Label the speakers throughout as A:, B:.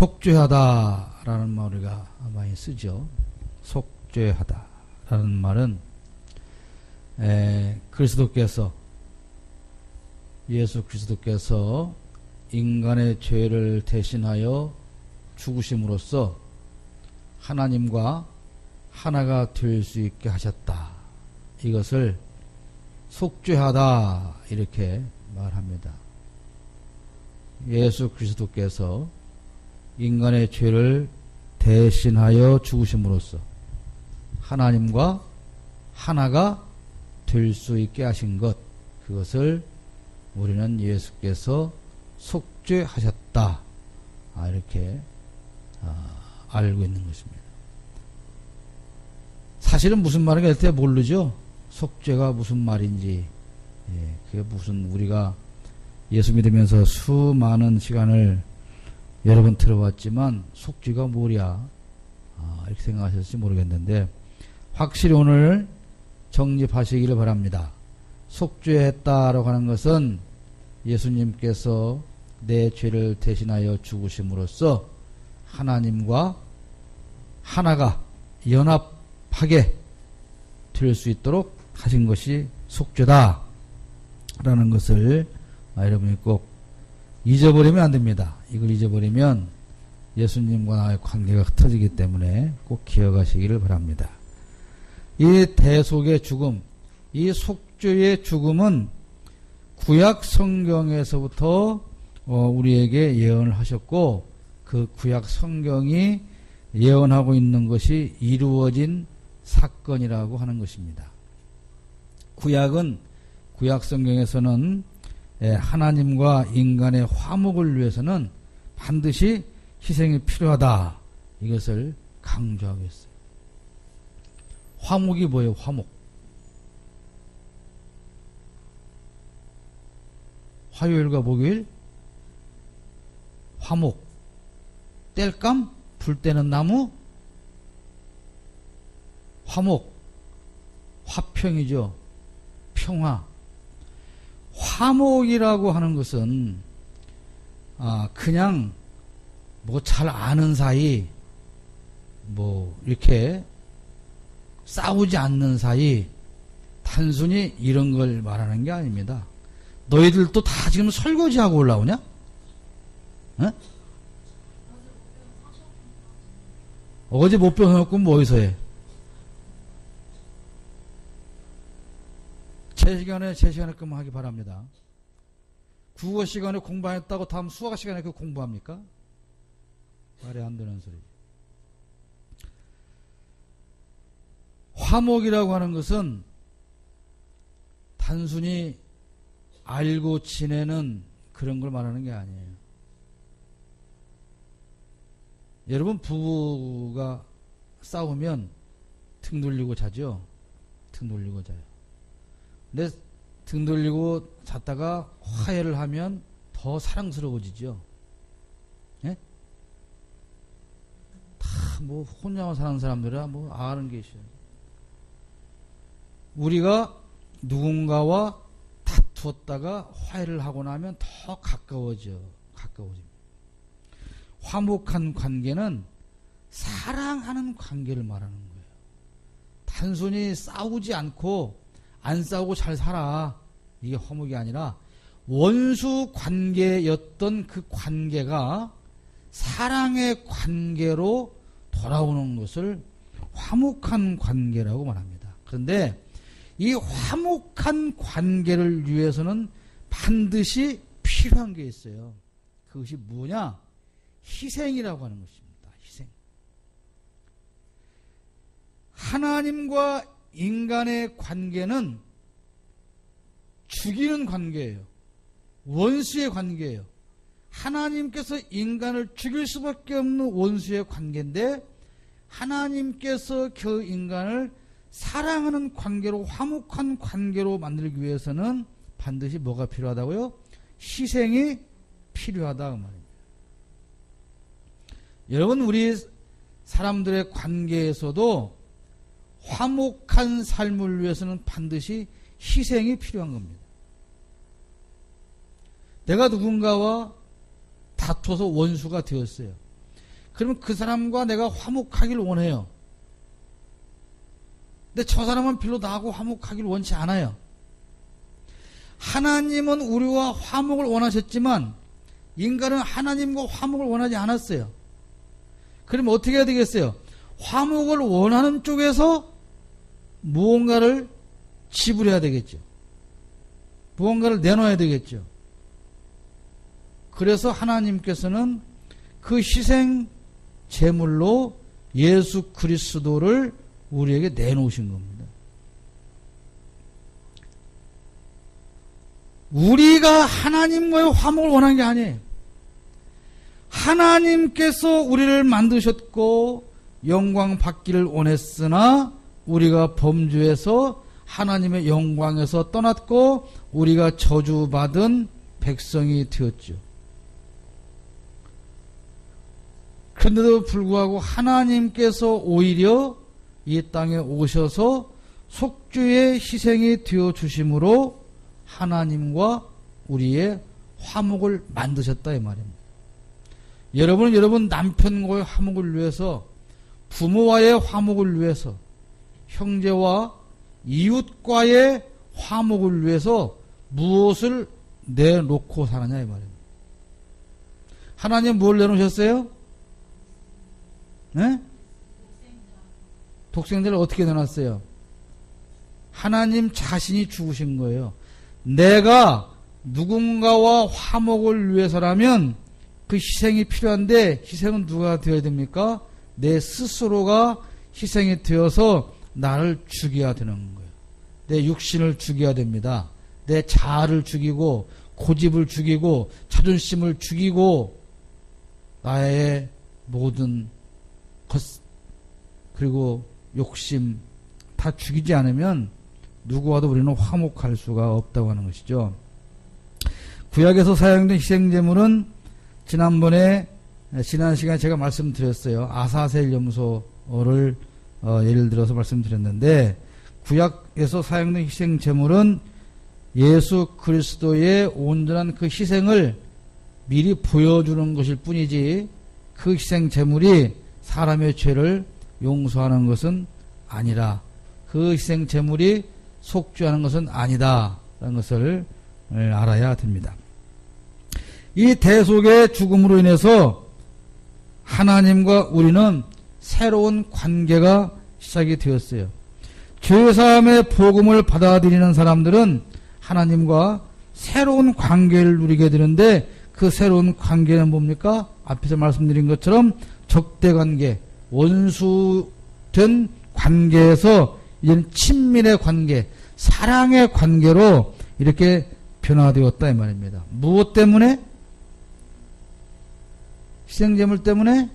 A: 속죄하다라는 말 우리가 많이 쓰죠. 속죄하다라는 말은 예수 그리스도께서 인간의 죄를 대신하여 죽으심으로써 하나님과 하나가 될 수 있게 하셨다. 이것을 속죄하다 이렇게 말합니다. 예수 그리스도께서 인간의 죄를 대신하여 죽으심으로써 하나님과 하나가 될 수 있게 하신 것, 그것을 우리는 예수께서 속죄하셨다 이렇게 알고 있는 것입니다. 사실은 무슨 말인가 할 때 모르죠. 속죄가 무슨 말인지. 그게 무슨, 우리가 예수 믿으면서 수많은 시간을 여러 번 들어봤지만 속죄가 뭐랴 이렇게 생각하셨을지 모르겠는데, 확실히 오늘 정립하시기를 바랍니다. 속죄했다라고 하는 것은 예수님께서 내 죄를 대신하여 죽으심으로써 하나님과 하나가 연합하게 될 수 있도록 하신 것이 속죄다 라는 것을 여러분이 꼭 잊어버리면 안 됩니다. 이걸 잊어버리면 예수님과 나의 관계가 흩어지기 때문에 꼭 기억하시기를 바랍니다. 이 대속의 죽음, 이 속죄의 죽음은 구약 성경에서부터 우리에게 예언을 하셨고, 그 구약 성경이 예언하고 있는 것이 이루어진 사건이라고 하는 것입니다. 구약 성경에서는 하나님과 인간의 화목을 위해서는 반드시 희생이 필요하다, 이것을 강조하고 있어요. 화목이 뭐예요? 화목. 화요일과 목요일 화목. 땔감, 불 때는 나무. 화목, 화평이죠. 평화. 화목이라고 하는 것은 그냥 뭐 잘 아는 사이, 뭐 이렇게 싸우지 않는 사이, 단순히 이런 걸 말하는 게 아닙니다. 너희들도 다 지금 설거지하고 올라오냐? 어? 어제 못 배워놓고 뭐 어디서 해? 제 시간에 그만 하기 바랍니다. 국어 시간에 공부 안 했다고 다음 수학 시간에 그 공부합니까? 말이 안 되는 소리. 화목이라고 하는 것은 단순히 알고 지내는 그런 걸 말하는 게 아니에요. 여러분, 부부가 싸우면 등 돌리고 자죠? 등 돌리고 자요. 근데 등 돌리고 잤다가 화해를 하면 더 사랑스러워지죠? 예? 다 뭐 혼자만 사는 사람들이야 뭐 아는 게 있어요. 우리가 누군가와 다투었다가 화해를 하고 나면 더 가까워집니다. 화목한 관계는 사랑하는 관계를 말하는 거예요. 단순히 싸우지 않고 안 싸우고 잘 살아, 이게 화목이 아니라 원수 관계였던 그 관계가 사랑의 관계로 돌아오는 것을 화목한 관계라고 말합니다. 그런데 이 화목한 관계를 위해서는 반드시 필요한 게 있어요. 그것이 뭐냐? 희생이라고 하는 것입니다. 희생. 하나님과 인간의 관계는 죽이는 관계예요. 원수의 관계예요. 하나님께서 인간을 죽일 수밖에 없는 원수의 관계인데, 하나님께서 그 인간을 사랑하는 관계로, 화목한 관계로 만들기 위해서는 반드시 뭐가 필요하다고요? 희생이 필요하다 그 말입니다. 여러분, 우리 사람들의 관계에서도 화목한 삶을 위해서는 반드시 희생이 필요한 겁니다. 내가 누군가와 다투어서 원수가 되었어요. 그러면 그 사람과 내가 화목하길 원해요. 근데 저 사람은 별로 나하고 화목하길 원치 않아요. 하나님은 우리와 화목을 원하셨지만 인간은 하나님과 화목을 원하지 않았어요. 그러면 어떻게 해야 되겠어요? 화목을 원하는 쪽에서 무언가를 지불해야 되겠죠. 무언가를 내놔야 되겠죠. 그래서 하나님께서는 그 희생 제물로 예수 그리스도를 우리에게 내놓으신 겁니다. 우리가 하나님과의 화목을 원한 게 아니에요. 하나님께서 우리를 만드셨고 영광 받기를 원했으나 우리가 범죄해서 하나님의 영광에서 떠났고 우리가 저주받은 백성이 되었죠. 그런데도 불구하고 하나님께서 오히려 이 땅에 오셔서 속죄의 희생이 되어 주심으로 하나님과 우리의 화목을 만드셨다 이 말입니다. 여러분은 여러분 남편과의 화목을 위해서, 부모와의 화목을 위해서, 형제와 이웃과의 화목을 위해서 무엇을 내놓고 사느냐 이 말입니다. 하나님 뭘 내놓으셨어요? 네? 독생자를 어떻게 내놨어요? 하나님 자신이 죽으신 거예요. 내가 누군가와 화목을 위해서라면 그 희생이 필요한데 희생은 누가 되어야 됩니까? 내 스스로가 희생이 되어서 나를 죽여야 되는 거예요. 내 육신을 죽여야 됩니다. 내 자아를 죽이고 고집을 죽이고 자존심을 죽이고 나의 모든 것 그리고 욕심 다 죽이지 않으면 누구와도 우리는 화목할 수가 없다고 하는 것이죠. 구약에서 사용된 희생제물은 지난 시간에 제가 말씀드렸어요. 아사셀 염소를 예를 들어서 말씀드렸는데 구약에서 사용된 희생제물은 예수 그리스도의 온전한 그 희생을 미리 보여주는 것일 뿐이지 그 희생제물이 사람의 죄를 용서하는 것은 아니라 그 희생제물이 속죄하는 것은 아니다 라는 것을 알아야 됩니다. 이 대속의 죽음으로 인해서 하나님과 우리는 새로운 관계가 시작이 되었어요. 죄사함의 복음을 받아들이는 사람들은 하나님과 새로운 관계를 누리게 되는데 그 새로운 관계는 뭡니까? 앞에서 말씀드린 것처럼 적대관계, 원수된 관계에서 이제는 친밀의 관계, 사랑의 관계로 이렇게 변화되었다 이 말입니다. 무엇 때문에? 희생제물 때문에?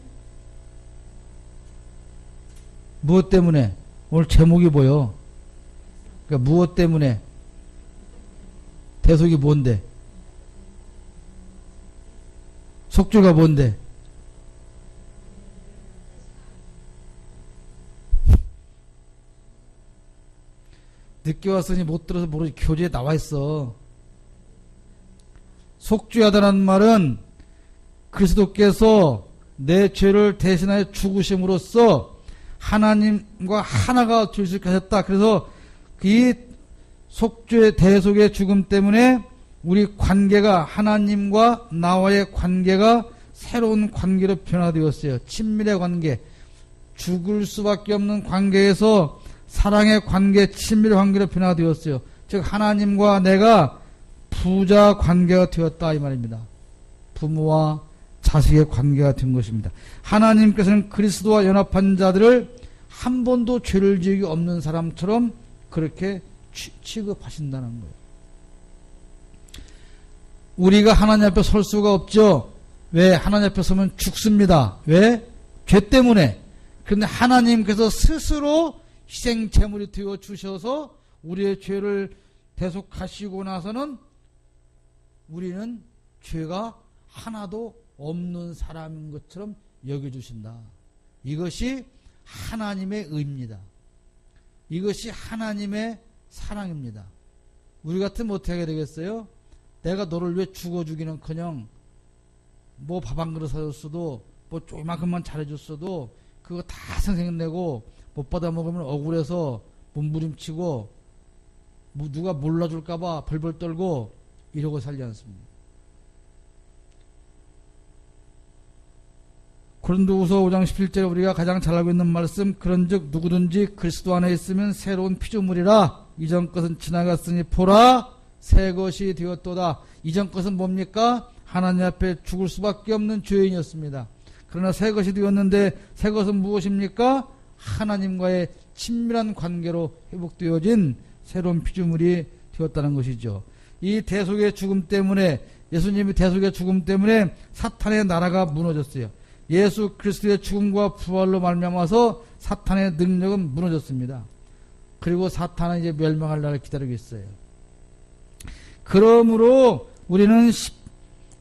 A: 무엇 때문에? 오늘 제목이 뭐요? 그러니까 무엇 때문에? 대속이 뭔데? 속죄가 뭔데? 늦게 왔으니 못 들어서 모르지 교재에 나와 있어. 속죄하다는 말은 그리스도께서 내 죄를 대신하여 죽으심으로써 하나님과 하나가 될 수 있게 하셨다. 그래서 이 속죄 대속의 죽음 때문에 우리 관계가 하나님과 나와의 관계가 새로운 관계로 변화되었어요. 친밀의 관계, 죽을 수밖에 없는 관계에서 사랑의 관계, 친밀의 관계로 변화되었어요. 즉 하나님과 내가 부자 관계가 되었다 이 말입니다. 부모와 자식의 관계가 된 것입니다. 하나님께서는 그리스도와 연합한 자들을 한 번도 죄를 지은 게 없는 사람처럼 그렇게 취급하신다는 거예요. 우리가 하나님 앞에 설 수가 없죠. 왜? 하나님 앞에 서면 죽습니다. 왜? 죄 때문에. 그런데 하나님께서 스스로 희생 제물이 되어 주셔서 우리의 죄를 대속하시고 나서는 우리는 죄가 하나도 없는 사람인 것처럼 여겨주신다. 이것이 하나님의 의입니다. 이것이 하나님의 사랑입니다. 우리 같으면 어떻게 하게 되겠어요? 내가 너를 위해 죽어주기는커녕 뭐 밥 한 그릇 사줬어도 뭐 조그만큼만 잘해줬어도 그거 다 생색내고 못 받아 먹으면 억울해서 몸부림치고 누가 몰라줄까봐 벌벌 떨고 이러고 살지 않습니다. 고린도후서 5장 17절에 우리가 가장 잘 알고 있는 말씀, 그런즉 누구든지 그리스도 안에 있으면 새로운 피조물이라. 이전 것은 지나갔으니 보라 새 것이 되었도다. 이전 것은 뭡니까? 하나님 앞에 죽을 수밖에 없는 죄인이었습니다. 그러나 새 것이 되었는데 새 것은 무엇입니까? 하나님과의 친밀한 관계로 회복되어진 새로운 피조물이 되었다는 것이죠. 이 대속의 죽음 때문에, 예수님의 대속의 죽음 때문에 사탄의 나라가 무너졌어요. 예수 그리스도의 죽음과 부활로 말미암아서 사탄의 능력은 무너졌습니다. 그리고 사탄은 이제 멸망할 날을 기다리고 있어요. 그러므로 우리는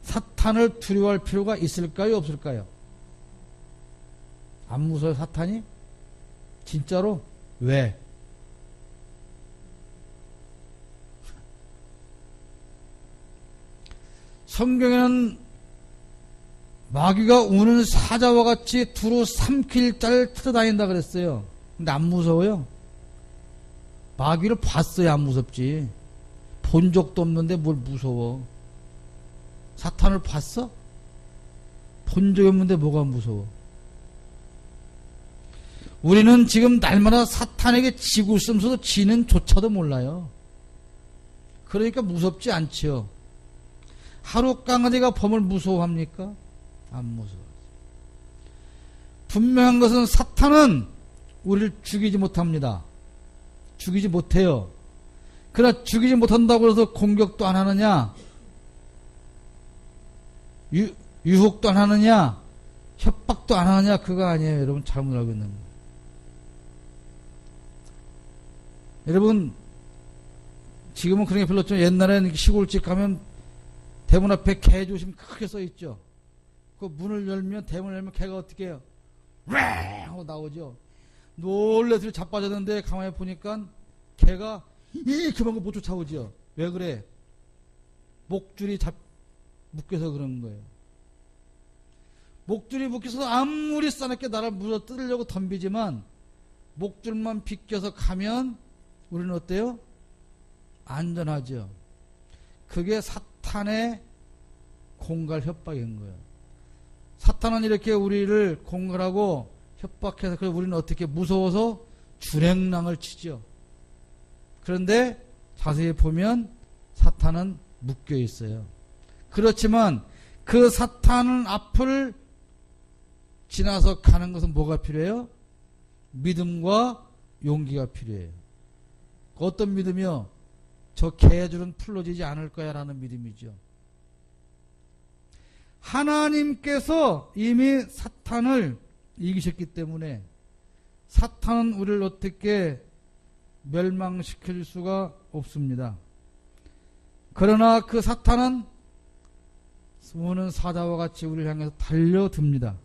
A: 사탄을 두려워할 필요가 있을까요, 없을까요? 안 무서워요, 사탄이? 진짜로? 왜? 성경에는 마귀가 우는 사자와 같이 두루 삼킬 자를 찾아다닌다 그랬어요. 근데 안 무서워요? 마귀를 봤어야 안 무섭지. 본 적도 없는데 뭘 무서워. 사탄을 봤어? 본 적이 없는데 뭐가 무서워. 우리는 지금 날마다 사탄에게 지고 있으면서도 지는 조차도 몰라요. 그러니까 무섭지 않죠. 하루 강아지가 범을 무서워합니까? 안 무서워. 분명한 것은 사탄은 우리를 죽이지 못합니다. 죽이지 못해요. 그러나 죽이지 못한다고 해서 공격도 안 하느냐? 유혹도 안 하느냐? 협박도 안 하느냐? 그거 아니에요. 여러분 잘못 알고 있는 거예요. 여러분 지금은 그런 게 별로 없죠. 옛날에는 시골집 가면 대문 앞에 개 조심 크게 써있죠. 그 문을 열면, 대문을 열면 개가 어떻게 해요? 왱! 하고 나오죠. 놀래서 자빠졌는데 가만히 보니까 개가 그만 못 쫓아오죠. 왜 그래? 목줄이 묶여서 그런 거예요. 목줄이 묶여서 아무리 싸납게 나를 물어 뜯으려고 덤비지만 목줄만 비껴서 가면 우리는 어때요? 안전하죠. 그게 사탄의 공갈 협박인 거예요. 사탄은 이렇게 우리를 공갈하고 협박해서, 그래서 우리는 어떻게 무서워서 주랭랑을 치죠. 그런데 자세히 보면 사탄은 묶여 있어요. 그렇지만 그 사탄은 앞을 지나서 가는 것은 뭐가 필요해요? 믿음과 용기가 필요해요. 어떤 믿음이요? 저 개줄은 풀러지지 않을 거야 라는 믿음이죠. 하나님께서 이미 사탄을 이기셨기 때문에 사탄은 우리를 어떻게 멸망시킬 수가 없습니다. 그러나 그 사탄은 우는 사자와 같이 우리를 향해서 달려듭니다.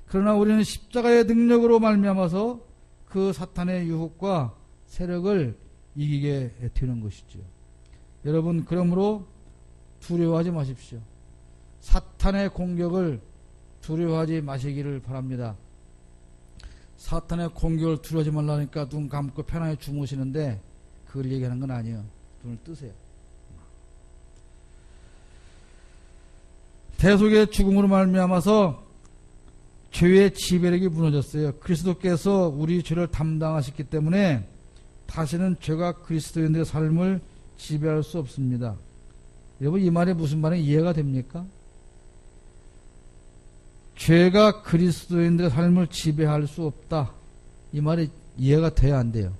A: 그러나 우리는 십자가의 능력으로 말미암아서 그 사탄의 유혹과 세력을 이기게 되는 것이죠. 여러분, 그러므로 두려워하지 마십시오. 사탄의 공격을 두려워하지 마시기를 바랍니다. 사탄의 공격을 두려워하지 말라니까 눈 감고 편하게 주무시는데 그걸 얘기하는 건 아니에요. 눈을 뜨세요. 대속의 죽음으로 말미암아서 죄의 지배력이 무너졌어요. 그리스도께서 우리 죄를 담당하셨기 때문에 다시는 죄가 그리스도인들의 삶을 지배할 수 없습니다. 여러분, 이 말이 무슨 말인지 이해가 됩니까? 죄가 그리스도인들의 삶을 지배할 수 없다. 이 말이 이해가 돼야 안 돼요.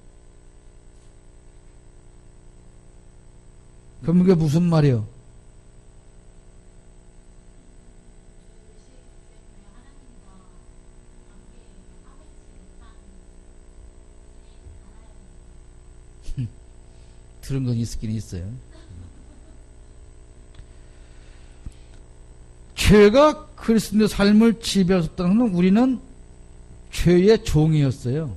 A: 그럼 이게 무슨 말이요? 들은 건 있긴 있어요. 죄가 그리스도의 삶을 지배할 수 없다는 건 우리는 죄의 종이었어요.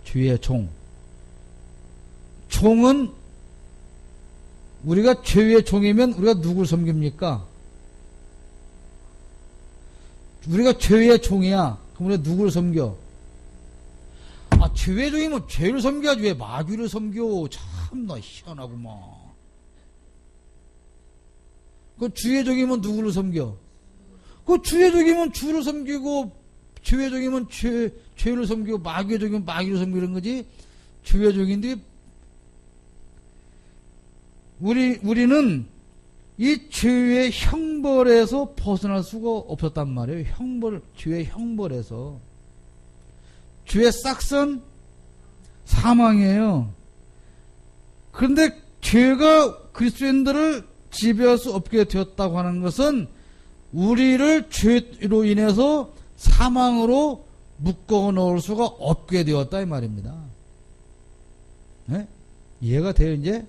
A: 죄의 종. 종은 우리가 죄의 종이면 우리가 누굴 섬깁니까? 우리가 죄의 종이야. 그럼 우리가 누구를 섬겨? 아, 죄의 종이면 죄를 섬겨야지 왜 마귀를 섬겨? 참나 희한하구만. 그 주의 종이면 누구를 섬겨? 그 주의 종이면 주를 섬기고, 죄의 종이면 죄를 섬기고, 마귀의 종이면 마귀를 섬기는 거지. 주의 종인데 우리는 이 죄의 형벌에서 벗어날 수가 없었단 말이에요. 죄의 형벌에서. 죄의 싹은 사망이에요. 그런데 죄가 그리스도인들을 지배할 수 없게 되었다고 하는 것은 우리를 죄로 인해서 사망으로 묶어 놓을 수가 없게 되었다 이 말입니다. 네? 이해가 돼요 이제?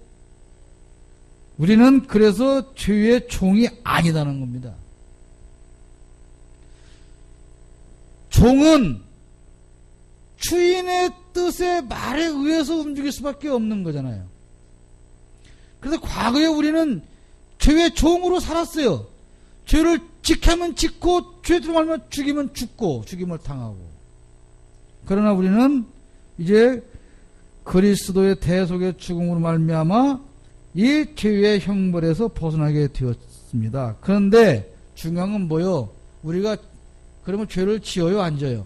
A: 우리는 그래서 죄의 종이 아니다는 겁니다. 종은 주인의 뜻에 말에 의해서 움직일 수밖에 없는 거잖아요. 그래서 과거에 우리는 죄의 종으로 살았어요. 죄를 지키면 짓고 죄를 말면 죽이면 죽고 죽임을 당하고. 그러나 우리는 이제 그리스도의 대속의 죽음으로 말미암아 이 죄의 형벌에서 벗어나게 되었습니다. 그런데 중요한 건 뭐요? 우리가 그러면 죄를 지어요, 안 져요?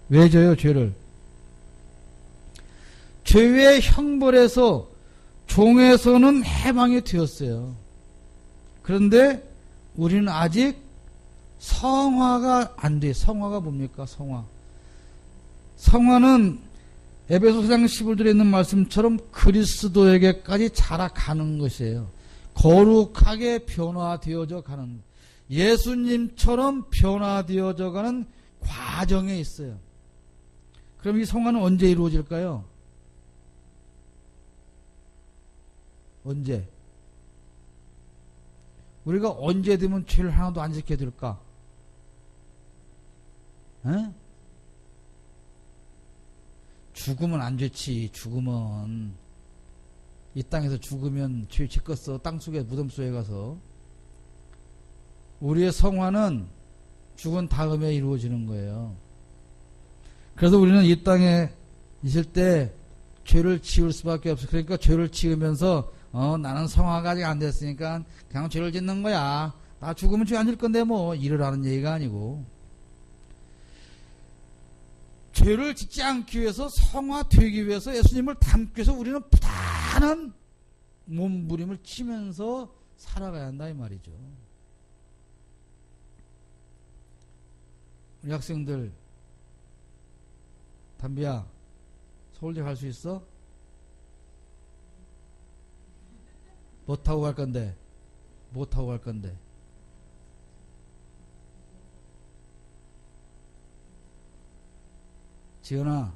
A: 왜 져요, 죄를? 죄의 형벌에서 종에서는 해방이 되었어요. 그런데 우리는 아직 성화가 안 돼. 성화가 뭡니까? 성화는 에베소 4장 11절에 있는 말씀처럼 그리스도에게까지 자라가는 것이에요. 거룩하게 변화되어져 가는, 예수님처럼 변화되어져 가는 과정에 있어요. 그럼 이 성화는 언제 이루어질까요? 언제? 우리가 언제 되면 죄를 하나도 안 지켜야 될까? 에? 죽으면 안 좋지. 죽으면 이 땅에서 죽으면 죄 짓겠어. 땅속에 무덤 속에 가서. 우리의 성화는 죽은 다음에 이루어지는 거예요. 그래서 우리는 이 땅에 있을 때 죄를 지을 수밖에 없어. 그러니까 죄를 지으면서 나는 성화가 아직 안 됐으니까 그냥 죄를 짓는 거야. 나 죽으면 죄 안 질 건데 뭐 이러라는 얘기가 아니고, 죄를 짓지 않기 위해서, 성화되기 위해서, 예수님을 닮기 위해서 우리는 부단한 몸부림을 치면서 살아가야 한다 이 말이죠. 우리 학생들, 담비야, 서울대 갈 수 있어? 뭐 타고 갈 건데? 뭐 타고 갈 건데? 지연아,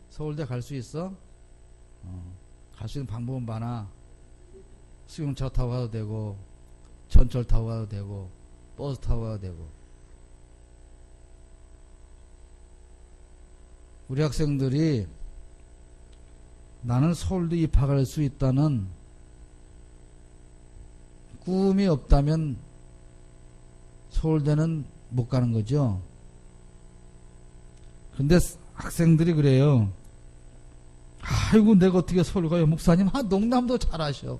A: 서울대 갈 수 있어? 갈 수 있는 방법은 많아. 수용차 타고 가도 되고, 전철 타고 가도 되고, 버스 타고 가도 되고. 우리 학생들이 나는 서울대 입학할 수 있다는 꿈이 없다면 서울대는 못 가는 거죠. 그런데 학생들이 그래요. 아이고 내가 어떻게 서울 가요 목사님? 농담도 잘하셔.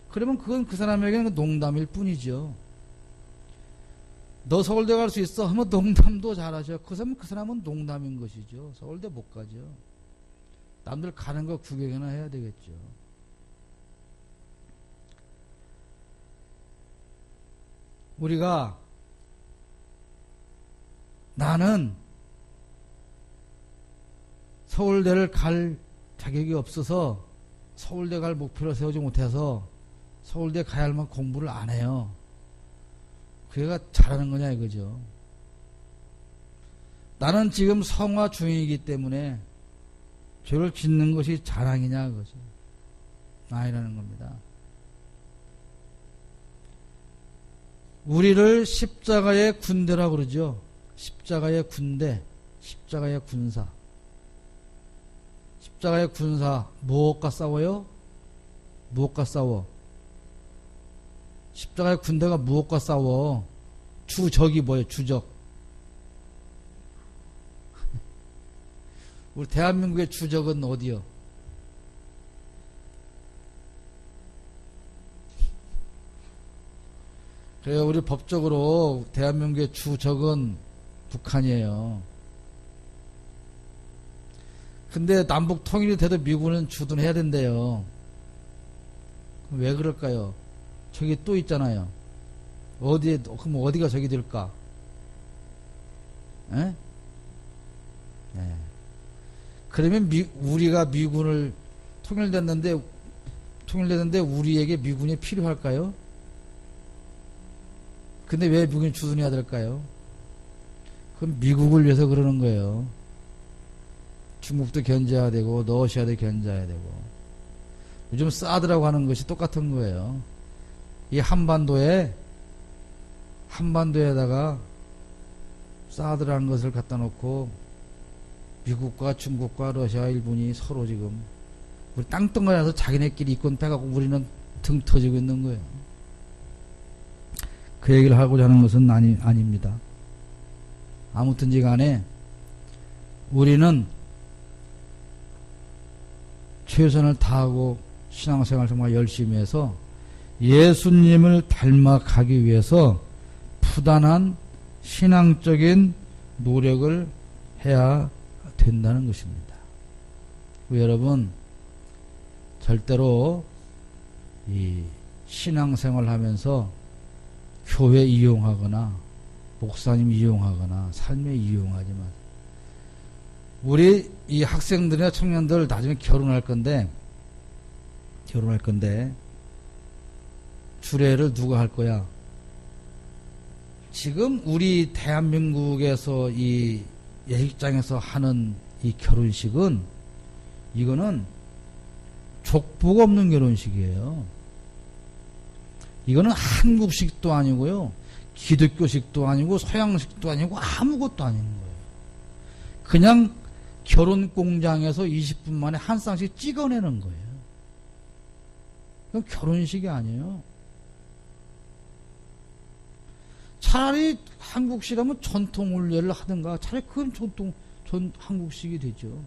A: 그러면 그건 그 사람에게는 농담일 뿐이죠. 너 서울대 갈 수 있어? 하면 농담도 잘하셔. 그 사람은 농담인 것이죠. 서울대 못 가죠. 남들 가는 거 구경이나 해야 되겠죠. 우리가 나는 서울대를 갈 자격이 없어서 서울대 갈 목표를 세우지 못해서 서울대 가야 할 만큼 공부를 안 해요. 그게가 잘하는 거냐 이거죠. 나는 지금 성화 중이기 때문에 죄를 짓는 것이 자랑이냐 그거죠. 아니라는 겁니다. 우리를 십자가의 군대라고 그러죠. 십자가의 군대, 십자가의 군사. 십자가의 군사 무엇과 싸워요? 무엇과 싸워? 십자가의 군대가 무엇과 싸워? 주적이 뭐예요? 주적. 우리 대한민국의 주적은 어디요? 그래요. 우리 법적으로 대한민국의 주적은 북한이에요. 근데 남북 통일이 돼도 미국은 주둔해야 된대요. 왜 그럴까요? 저기 또 있잖아요. 그럼 어디가 저기 될까? 에? 예. 그러면 우리가 미군을 통일됐는데 우리에게 미군이 필요할까요? 근데 왜 미군이 주둔해야 될까요? 그건 미국을 위해서 그러는 거예요. 중국도 견제해야 되고 러시아도 견제해야 되고. 요즘 사드라고 하는 것이 똑같은 거예요. 이 한반도에다가 사드라는 것을 갖다 놓고 미국과 중국과 러시아, 일본이 서로 지금 우리 땅덩어리에서 자기네끼리 이권 빼갖고 우리는 등 터지고 있는 거예요. 그 얘기를 하고자 하는 것은 아닙니다. 아무튼지 간에 우리는 최선을 다하고 신앙생활 정말 열심히 해서 예수님을 닮아가기 위해서 부단한 신앙적인 노력을 해야 된다는 것입니다. 여러분, 절대로 이 신앙생활 하면서 교회 이용하거나 목사님 이용하거나 삶에 이용하지 마세요. 우리 이 학생들이나 청년들 나중에 결혼할 건데 주례를 누가 할 거야? 지금 우리 대한민국에서 이 예식장에서 하는 이 결혼식은 이거는 족보가 없는 결혼식이에요. 이거는 한국식도 아니고요, 기독교식도 아니고 서양식도 아니고 아무것도 아닌 거예요. 그냥 결혼 공장에서 20분 만에 한 쌍씩 찍어내는 거예요. 그건 결혼식이 아니에요. 차라리 한국식이라면 전통 혼례를 하든가, 차라리 그건 한국식이 되죠.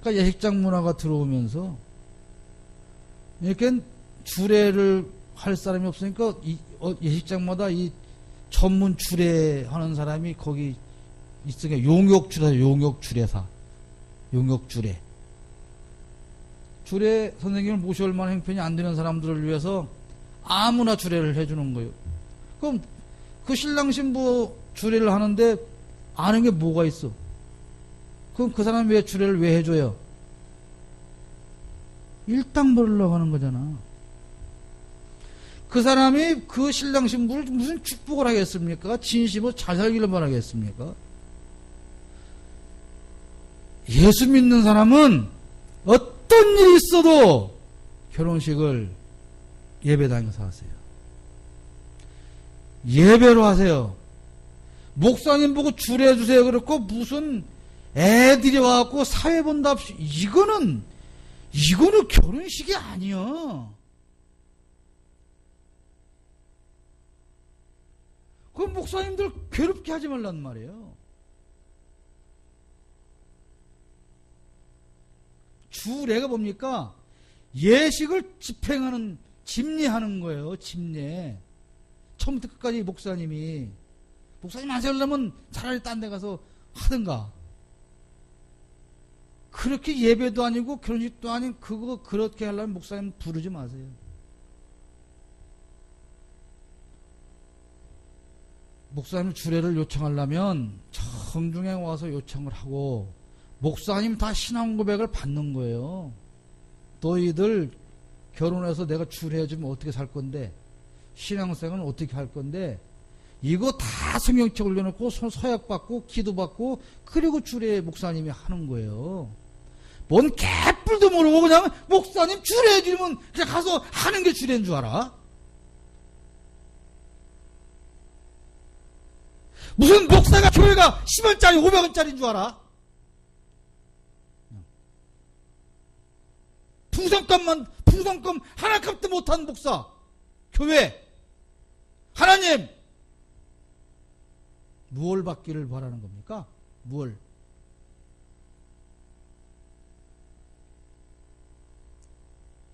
A: 그러니까 예식장 문화가 들어오면서 이렇게 주례를 할 사람이 없으니까 예식장마다 이 전문 주례하는 사람이 거기 있으니까 용역주례사. 주례 선생님을 모셔올 만한 형편이 안 되는 사람들을 위해서 아무나 주례를 해주는 거예요. 그럼 그 신랑 신부 주례를 하는데 아는 게 뭐가 있어? 그럼 그 사람이 왜 주례를 왜 해줘요? 일당 벌으려고 하는 거잖아. 그 사람이 그 신랑 신부를 무슨 축복을 하겠습니까? 진심으로 잘 살기를 바라겠습니까? 예수 믿는 사람은 어떤 일이 있어도 결혼식을 예배당에서 하세요. 예배로 하세요. 목사님 보고 주례해 주세요 그랬고 무슨 애들이 와갖고 사회 본답시 이거는 결혼식이 아니야. 그 목사님들 괴롭게 하지 말란 말이에요. 주례가 뭡니까? 예식을 집례하는 거예요. 집례. 처음부터 끝까지 목사님 안 세우려면 차라리 딴 데 가서 하든가. 그렇게 예배도 아니고 결혼식도 아닌 그렇게 하려면 목사님 부르지 마세요. 목사님 주례를 요청하려면 정중에 와서 요청을 하고, 목사님 다 신앙 고백을 받는 거예요. 너희들 결혼해서 내가 주례해주면 어떻게 살 건데, 신앙생활은 어떻게 할 건데, 이거 다 성경책 올려놓고 서약 받고 기도 받고 그리고 주례 목사님이 하는 거예요. 뭔 개뿔도 모르고 그냥 목사님 주례해주면 그냥 가서 하는 게 주례인 줄 알아? 무슨 목사가 교회가 10원짜리 500원짜리인 줄 알아? 풍선껌 하나 값도 못한 목사 교회 하나님! 무엇을 받기를 바라는 겁니까? 무엇?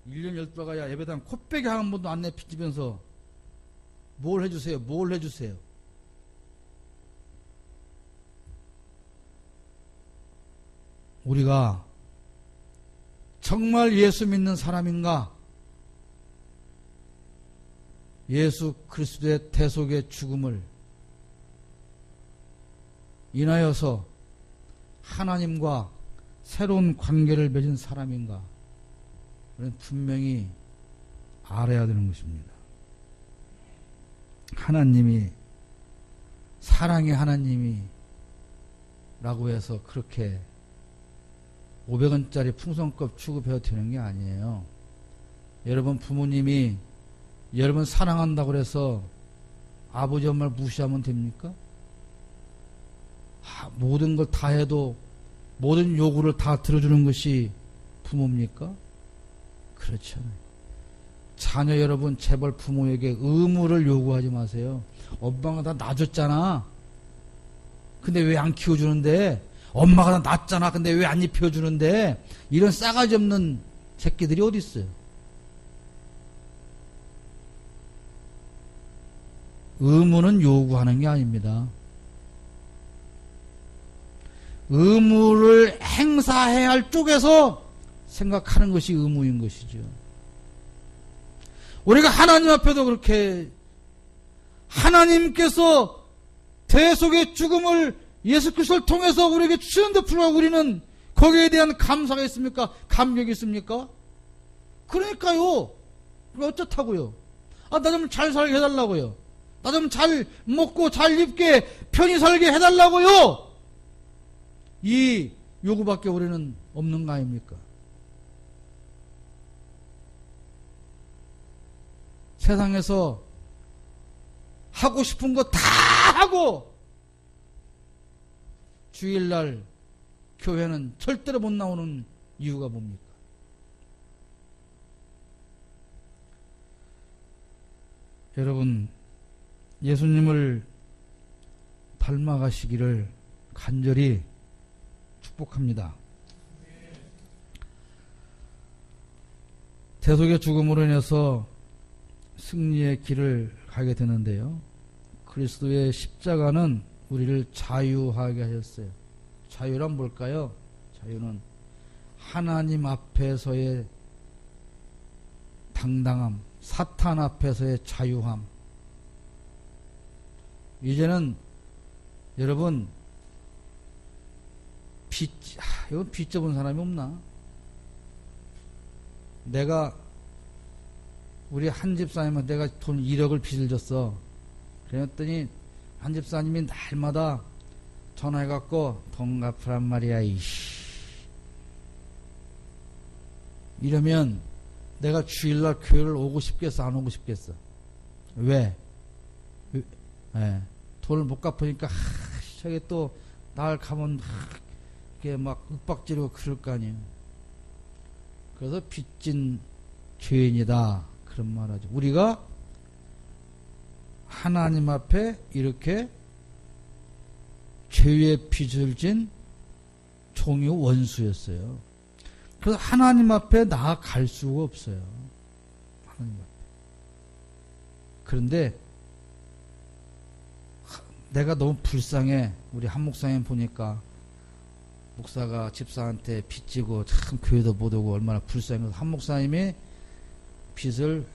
A: 일 년 12가야 예배당 코빼기 한 번도 안 내피면서 뭘 해주세요? 뭘 해주세요? 우리가 정말 예수 믿는 사람인가? 예수 그리스도의 대속의 죽음을 인하여서 하나님과 새로운 관계를 맺은 사람인가? 우리는 분명히 알아야 되는 것입니다. 하나님이, 사랑의 하나님이 라고 해서 그렇게 500원짜리 풍선껌 취급해도 되는 게 아니에요. 여러분 부모님이 여러분 사랑한다고 그래서 아버지 엄마를 무시하면 됩니까? 모든 걸 다 해도 모든 요구를 다 들어주는 것이 부모입니까? 그렇지 않아요. 자녀 여러분 제발 부모에게 의무를 요구하지 마세요. 엄마가 다 놔줬잖아. 근데 왜 안 키워주는데? 엄마가 다 낳았잖아. 근데 왜 안 입혀주는데? 이런 싸가지 없는 새끼들이 어디 있어요? 의무는 요구하는 게 아닙니다. 의무를 행사해야 할 쪽에서 생각하는 것이 의무인 것이죠. 우리가 하나님 앞에도 그렇게 하나님께서 대속의 죽음을 예수 그리스도를 통해서 우리에게 주셨는데 불구하고 우리는 거기에 대한 감사가 있습니까? 감격이 있습니까? 그러니까요. 어쩌다고요? 나 좀 잘 살게 해달라고요. 나 좀 잘 먹고 잘 입게 편히 살게 해달라고요. 이 요구밖에 우리는 없는 거 아닙니까? 세상에서 하고 싶은 거 다 하고 주일날 교회는 절대로 못 나오는 이유가 뭡니까? 여러분, 예수님을 닮아가시기를 간절히 축복합니다. 대속의 죽음으로 인해서 승리의 길을 가게 되는데요. 그리스도의 십자가는 우리를 자유하게 하셨어요. 자유란 뭘까요? 자유는 하나님 앞에서의 당당함, 사탄 앞에서의 자유함. 이제는 여러분 이건 빚 져본 사람이 없나? 내가 우리 한 집사님한테 내가 돈 1억을 빚을 졌어. 그랬더니 한 집사님이 날마다 전화해갖고 돈 갚으란 말이야 이씨. 이러면 내가 주일날 교회를 오고 싶겠어 안 오고 싶겠어? 왜? 돈을 못 갚으니까 저게 또 날 가면 이렇게 막 윽박지르고 그럴 거 아니에요. 그래서 빚진 죄인이다 그런 말하죠. 우리가 하나님 앞에 이렇게 죄의 빚을 진 종이 원수였어요. 그래서 하나님 앞에 나아갈 수가 없어요. 하나님 앞에. 그런데 내가 너무 불쌍해. 우리 한 목사님 보니까 목사가 집사한테 빚지고 참 교회도 못 오고 얼마나 불쌍해서 한 목사님이 빚을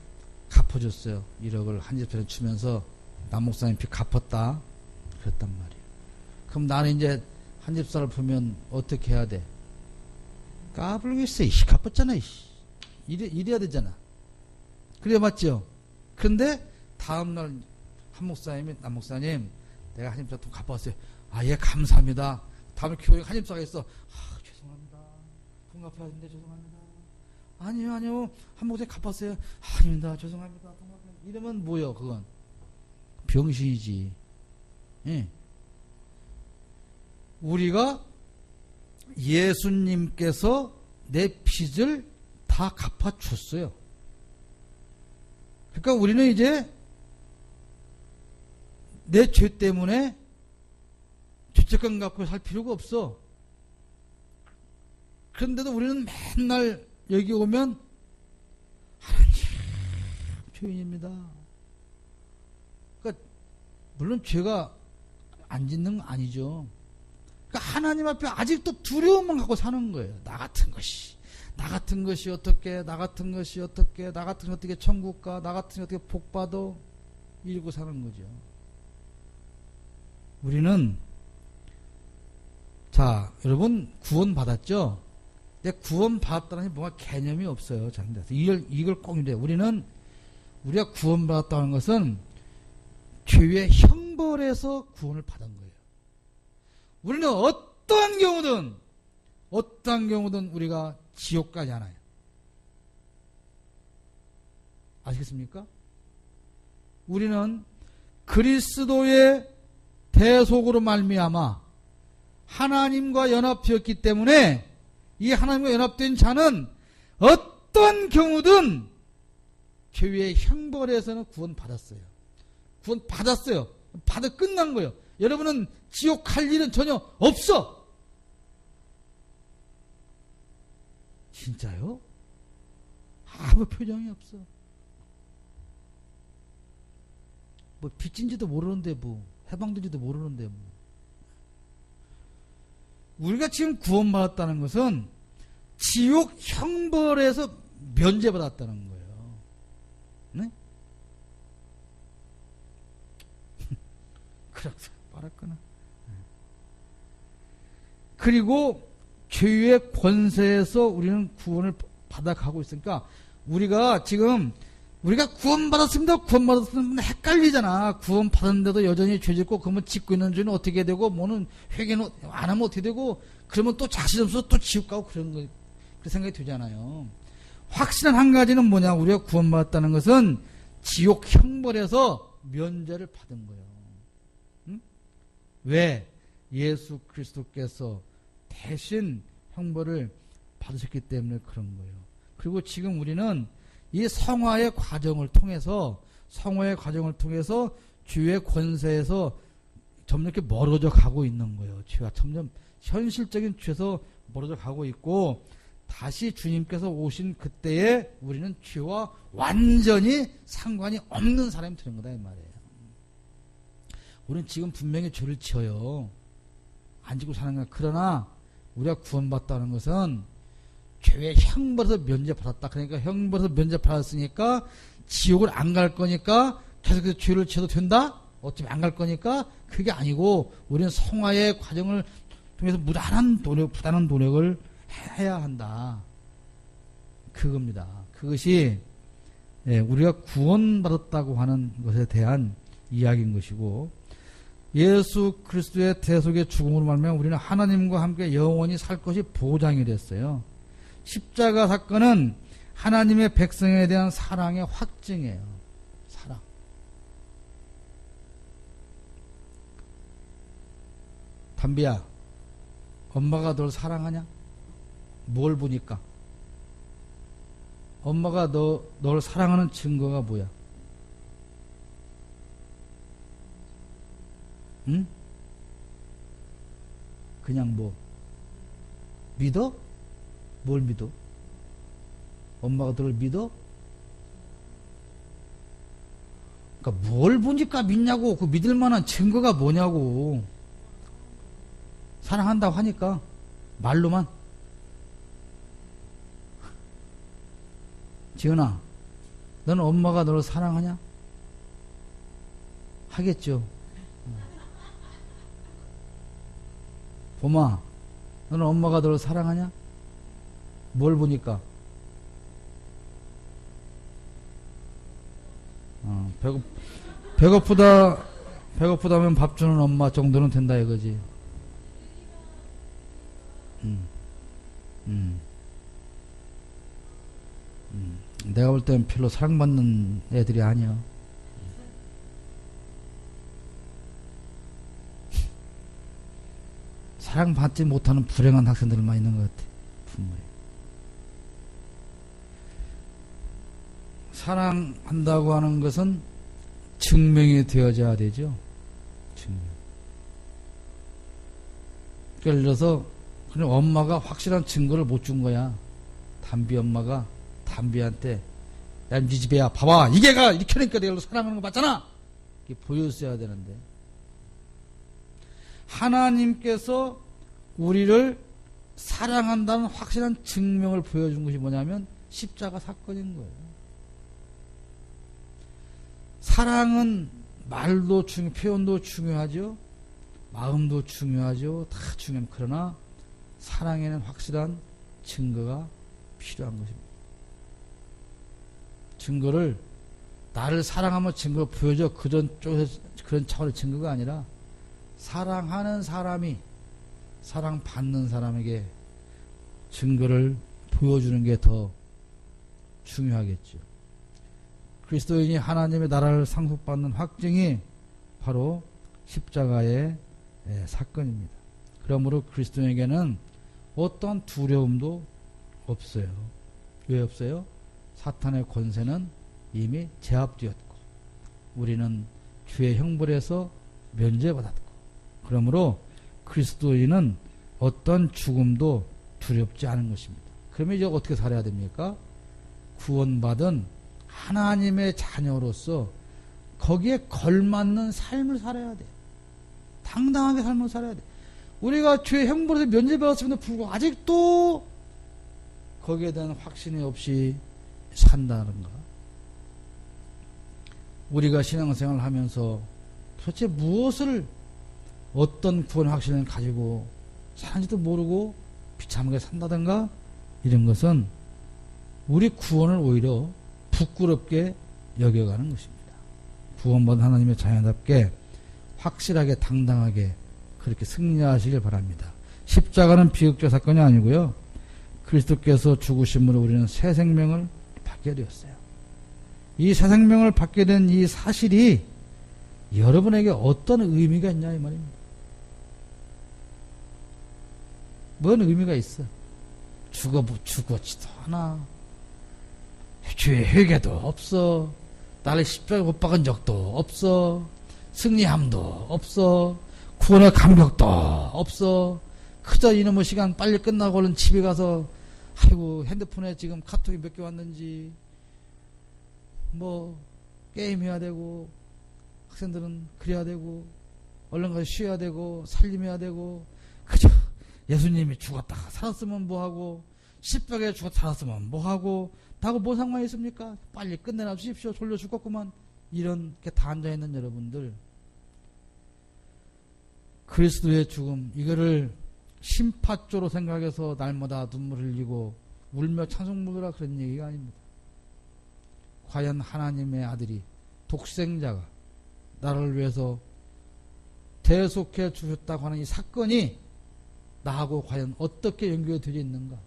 A: 갚아줬어요. 1억을 한 집사님 주면서 남 목사님 빚 갚았다. 그랬단 말이에요. 그럼 나는 이제 한 집사를 보면 어떻게 해야 돼? 까불겠어. 이씨 갚았잖아. 이씨. 이래야 되잖아. 그래 맞죠? 그런데 다음날 한 목사님이 남 목사님 내가 한 집사 돈 갚았어요. 예 감사합니다. 다음에 교회 한 집사가 있어. 죄송합니다. 돈 갚아야 되는데 죄송합니다. 아니요 한 목사님 갚았어요. 아닙니다. 죄송합니다. 돈 갚아야 이러면 뭐요? 그건 병신이지. 예. 우리가 예수님께서 내 빚을 다 갚아줬어요. 그러니까 우리는 이제 내 죄 때문에 죄책감 갖고 살 필요가 없어. 그런데도 우리는 맨날 여기 오면 하나님 죄인입니다. 그러니까 물론 죄가 안 짓는 건 아니죠. 그러니까 하나님 앞에 아직도 두려움만 갖고 사는 거예요. 나 같은 것이 어떻게, 나 같은 것이 어떻게, 나 같은 것이 어떻게 천국 가, 나 같은 것이 어떻게 복 받아, 이러고 사는 거죠. 우리는, 자, 여러분 구원 받았죠? 근데 구원 받았다는 게 뭔가 개념이 없어요. 자, 이걸 꼭 이래요. 우리가 구원 받았다는 것은 죄의 형벌에서 구원을 받은 거예요. 우리는 어떠한 경우든 우리가 지옥 가지 않아요. 아시겠습니까? 우리는 그리스도의 대속으로 말미암아 하나님과 연합되었기 때문에 이 하나님과 연합된 자는 어떤 경우든 죄의 형벌에서는 구원받았어요. 구원받았어요. 받아 끝난 거예요. 여러분은 지옥 갈 일은 전혀 없어. 진짜요? 아무 표정이 없어. 뭐 빚진지도 모르는데 뭐 해방된지도 모르는데 뭐. 우리가 지금 구원받았다는 것은 지옥 형벌에서 면제받았다는 거예요. 네? 그렇죠. 말할거나. 그리고 죄의 권세에서 우리는 구원을 받아가고 있으니까 우리가 구원받았습니다. 헷갈리잖아. 구원받았는데도 여전히 죄 짓고 그러면 짓고 있는 죄는 어떻게 되고 뭐는 회개는 안 하면 어떻게 되고 그러면 또 자시점수 또 지옥 가고 그런 생각이 되잖아요. 확실한 한 가지는 뭐냐. 우리가 구원받았다는 것은 지옥 형벌에서 면제를 받은 거예요. 응? 왜? 예수 그리스도께서 대신 형벌을 받으셨기 때문에 그런 거예요. 그리고 지금 우리는 이 성화의 과정을 통해서 죄의 권세에서 점점 이렇게 멀어져 가고 있는 거예요. 죄가 점점 현실적인 죄에서 멀어져 가고 있고 다시 주님께서 오신 그때에 우리는 죄와 완전히 상관이 없는 사람이 되는 거다 이 말이에요. 우리는 지금 분명히 죄를 지어요. 안 지고 사는 거야. 그러나 우리가 구원받다는 것은 죄의 형벌에서 면제받았다. 그러니까 형벌에서 면제받았으니까 지옥을 안 갈 거니까 계속해서 죄를 지어도 된다? 어차피 안 갈 거니까 그게 아니고 우리는 성화의 과정을 통해서 부단한 노력을 해야 한다. 그겁니다. 그것이 우리가 구원받았다고 하는 것에 대한 이야기인 것이고 예수 그리스도의 대속의 죽음으로 말미암아 우리는 하나님과 함께 영원히 살 것이 보장이 됐어요. 십자가 사건은 하나님의 백성에 대한 사랑의 확증이에요. 사랑. 담비야, 엄마가 널 사랑하냐? 뭘 보니까? 엄마가 널 사랑하는 증거가 뭐야? 응? 그냥 뭐 믿어? 뭘 믿어? 엄마가 너를 믿어? 그러니까 뭘 보니까 믿냐고. 그 믿을 만한 증거가 뭐냐고. 사랑한다고 하니까 말로만. 지은아, 너는 엄마가 너를 사랑하냐? 하겠죠. 봄아, 너는 엄마가 너를 사랑하냐? 뭘 보니까? 배고프다면 밥 주는 엄마 정도는 된다 이거지. 내가 볼 때는 별로 사랑받는 애들이 아니야. 사랑받지 못하는 불행한 학생들만 있는 것 같아. 부모님. 사랑한다고 하는 것은 증명이 되어져야 되죠. 증명. 예를 들어서 그냥 엄마가 확실한 증거를 못 준 거야. 담비 엄마가 담비한테 야, 네 집애야, 봐봐, 이게가 이렇게 하니까 내가 사랑하는 거 맞잖아. 이렇게 보였어야 되는데, 하나님께서 우리를 사랑한다는 확실한 증명을 보여준 것이 뭐냐면 십자가 사건인 거예요. 사랑은 말도 표현도 중요하죠. 마음도 중요하죠. 다 중요한. 그러나 사랑에는 확실한 증거가 필요한 것입니다. 증거를 나를 사랑하면 증거를 보여줘. 그런 쪽에서 그런 차원의 증거가 아니라 사랑하는 사람이 사랑받는 사람에게 증거를 보여주는 게 더 중요하겠죠. 그리스도인이 하나님의 나라를 상속받는 확증이 바로 십자가의 사건입니다. 그러므로 그리스도인에게는 어떤 두려움도 없어요. 왜 없어요? 사탄의 권세는 이미 제압되었고 우리는 주의 형벌에서 면제받았고, 그러므로 그리스도인은 어떤 죽음도 두렵지 않은 것입니다. 그러면 이제 어떻게 살아야 됩니까? 구원받은 하나님의 자녀로서 거기에 걸맞는 삶을 살아야 돼. 당당하게 삶을 살아야 돼. 우리가 주의 형벌에서 면제받았음에도 불구하고 아직도 거기에 대한 확신이 없이 산다는가? 우리가 신앙생활을 하면서 도대체 무엇을, 어떤 구원 확신을 가지고 사는지도 모르고 비참하게 산다든가, 이런 것은 우리 구원을 오히려 부끄럽게 여겨가는 것입니다. 구원받은 하나님의 자녀답게 확실하게 당당하게 그렇게 승리하시길 바랍니다. 십자가는 비극적 사건이 아니고요, 그리스도께서 죽으심으로 우리는 새 생명을 받게 되었어요. 이 새 생명을 받게 된 이 사실이 여러분에게 어떤 의미가 있냐 이 말입니다. 뭔 의미가 있어? 죽었지도 않아. 주의 회개도 없어. 나를 십자가에 못 박은 적도 없어. 승리함도 없어. 구원의 감격도 없어. 그저 이놈의 시간 빨리 끝나고 얼른 집에 가서 아이고 핸드폰에 지금 카톡이 몇 개 왔는지 뭐 게임해야 되고, 학생들은 그래야 되고, 얼른 가서 쉬어야 되고, 살림해야 되고, 그저 예수님이 죽었다가 살았으면 뭐하고, 십자가에 죽었다 살았으면 뭐하고, 나하고 뭔 상관이 있습니까? 빨리 끝내놔 주십시오. 졸려 죽겠구만. 이렇게 다 앉아있는 여러분들, 그리스도의 죽음, 이거를 심파조로 생각해서 날마다 눈물을 흘리고 울며 찬송 부르라 그런 얘기가 아닙니다. 과연 하나님의 아들이, 독생자가 나를 위해서 대속해 주셨다고 하는 이 사건이 나하고 과연 어떻게 연결되어 있는가,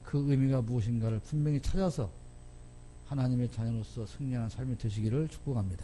A: 그 의미가 무엇인가를 분명히 찾아서 하나님의 자녀로서 승리하는 삶이 되시기를 축복합니다.